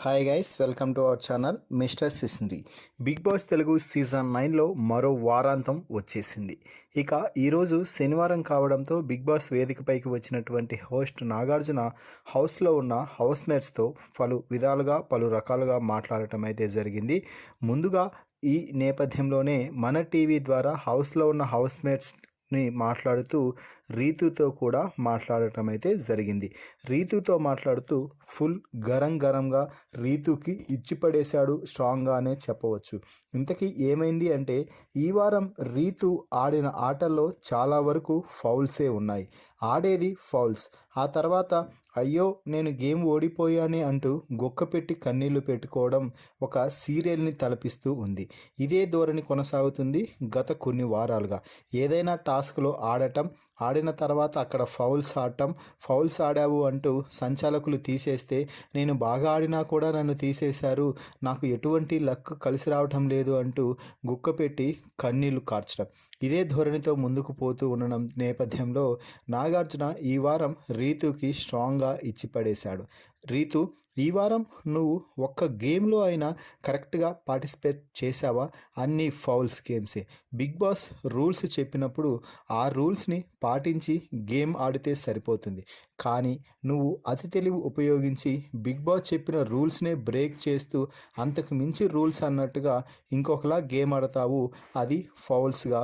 Hi guys, welcome to our channel mister Sisindri. Bigg Boss Telugu season 9లో మరో వారాంతం వచ్చేసింది. ఇక ఈరోజు శనివారం కావడంతో బిగ్ బాస్ వేదికపైకి వచ్చినటువంటి హోస్ట్ నాగార్జున హౌస్లో ఉన్న హౌస్మేట్స్తో పలు రకాలుగా మాట్లాడటం అయితే జరిగింది. ముందుగా ఈ నేపథ్యంలోనే మన టీవీ ద్వారా హౌస్లో ఉన్న హౌస్మేట్స్ని మాట్లాడుతూ రీతుతో కూడా మాట్లాడటం అయితే జరిగింది. రీతుతో మాట్లాడుతూ ఫుల్ గరంగా రీతుకి ఇచ్చిపడేశాడు స్ట్రాంగ్గానే చెప్పవచ్చు. ఇంతకీ ఏమైంది అంటే, ఈ వారం రీతు ఆడిన ఆటల్లో చాలా వరకు ఫౌల్సే ఉన్నాయి. ఆడేది ఫౌల్స్. ఆ తర్వాత అయ్యో నేను గేమ్ ఓడిపోయానే అంటూ గొక్కపెట్టి కన్నీళ్లు పెట్టుకోవడం ఒక సీరియల్ని తలపిస్తూ ఉంది. ఇదే ధోరణి కొనసాగుతుంది గత కొన్ని వారాలుగా. ఏదైనా టాస్క్లో ఆడిన తర్వాత అక్కడ ఫౌల్స్ ఆడావు అంటూ సంచాలకులు తీసేస్తే, నేను బాగా ఆడినా కూడా నన్ను తీసేశారు, నాకు ఎటువంటి లక్ కలిసి రావటం లేదు అంటూ గుక్కపెట్టి కన్నీళ్లు కార్చడం. ఇదే ధోరణితో ముందుకు పోతూ ఉండడం నేపథ్యంలో నాగార్జున ఈ వారం రీతుకి స్ట్రాంగ్గా ఇచ్చిపడేశాడు. రీతు, ఈ వారం నువ్వు ఒక్క గేమ్లో అయినా కరెక్ట్గా పార్టిసిపేట్ చేసావా? అన్ని ఫౌల్స్ గేమ్సే. బిగ్ బాస్ రూల్స్ చెప్పినప్పుడు ఆ రూల్స్ని పాటించి గేమ్ ఆడితే సరిపోతుంది. కానీ నువ్వు అతి తెలివి ఉపయోగించి బిగ్ బాస్ చెప్పిన రూల్స్నే బ్రేక్ చేస్తూ అంతకు మించి రూల్స్ అన్నట్టుగా ఇంకొకలా గేమ్ ఆడతావు. అది ఫౌల్స్గా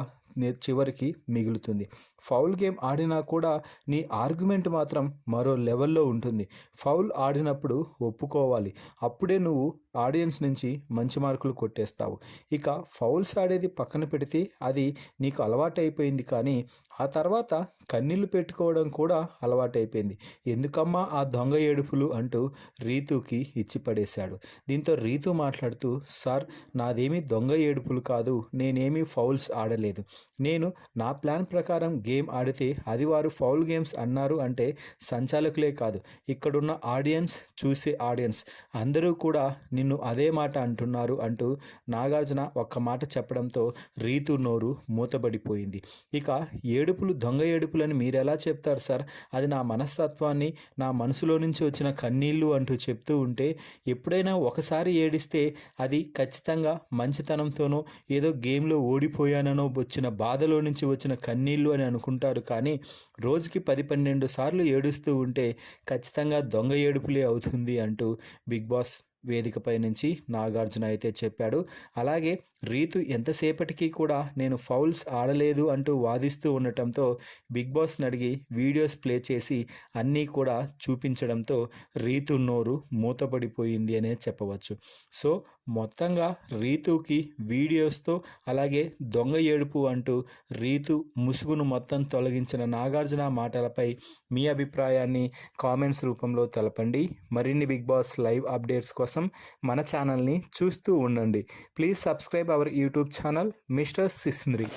చివరికి మిగులుతుంది. ఫౌల్ గేమ్ ఆడినా కూడా నీ ఆర్గ్యుమెంట్ మాత్రం మరో లెవెల్లో ఉంటుంది. ఫౌల్ ఆడినప్పుడు ఒప్పుకోవాలి. అప్పుడే నువ్వు ఆడియన్స్ నుంచి మంచి మార్కులు కొట్టేస్తావు. ఇక ఫౌల్స్ ఆడేది పక్కన పెడితే అది నీకు అలవాటైపోయింది. కానీ ఆ తర్వాత కన్నీళ్లు పెట్టుకోవడం కూడా అలవాటైపోయింది. ఎందుకమ్మా ఆ దొంగ ఏడుపులు అంటూ రీతుకి ఇచ్చిపడేశాడు. దీంతో రీతు మాట్లాడుతూ, సార్, నాదేమీ దొంగ ఏడుపులు కాదు, నేనేమీ ఫౌల్స్ ఆడలేదు. నేను నా ప్లాన్ ప్రకారం గేమ్ ఆడితే అది వారు ఫౌల్ గేమ్స్ అన్నారు అంటే సంచాలకులే కాదు, ఇక్కడున్న చూసే ఆడియన్స్ అందరూ కూడా నిన్ను అదే మాట అంటున్నారు అంటూ నాగార్జున ఒక్క మాట చెప్పడంతో రీతు నోరు మూతబడిపోయింది. ఇక దొంగ ఏడుపులని మీరెలా చెప్తారు సార్? అది నా మనస్తత్వాన్ని, నా మనసులో నుంచి వచ్చిన కన్నీళ్ళు అంటూ చెప్తూ ఉంటే, ఎప్పుడైనా ఒకసారి ఏడిస్తే అది ఖచ్చితంగా మంచితనంతోనో ఏదో గేమ్లో ఓడిపోయాననో వచ్చిన బాధలో నుంచి వచ్చిన కన్నీళ్ళు అని అనుకుంటారు. కానీ రోజుకి 10-12 సార్లు ఏడుస్తూ ఉంటే ఖచ్చితంగా దొంగ ఏడుపులే అవుతుంది అంటూ బిగ్ బాస్ వేదికపై నుంచి నాగార్జున అయితే చెప్పాడు. అలాగే రీతు ఎంతసేపటికి కూడా నేను ఫౌల్స్ ఆడలేదు అంటూ వాదిస్తూ ఉండటంతో బిగ్ బాస్ని అడిగి వీడియోస్ ప్లే చేసి అన్నీ కూడా చూపించడంతో రీతు నోరు మూతపడిపోయింది అనే చెప్పవచ్చు. సో మొత్తంగా రీతుకి వీడియోస్తో అలాగే దొంగ ఏడుపు అంటూ రీతు ముసుగును మొత్తం తొలగించిన నాగార్జున మాటలపై మీ అభిప్రాయాన్ని కామెంట్స్ రూపంలో తెలపండి. మరిన్ని బిగ్ బాస్ లైవ్ అప్డేట్స్ కోసం మన ఛానల్ని చూస్తూ ఉండండి. Please subscribe our YouTube channel mister సిసింద్రి.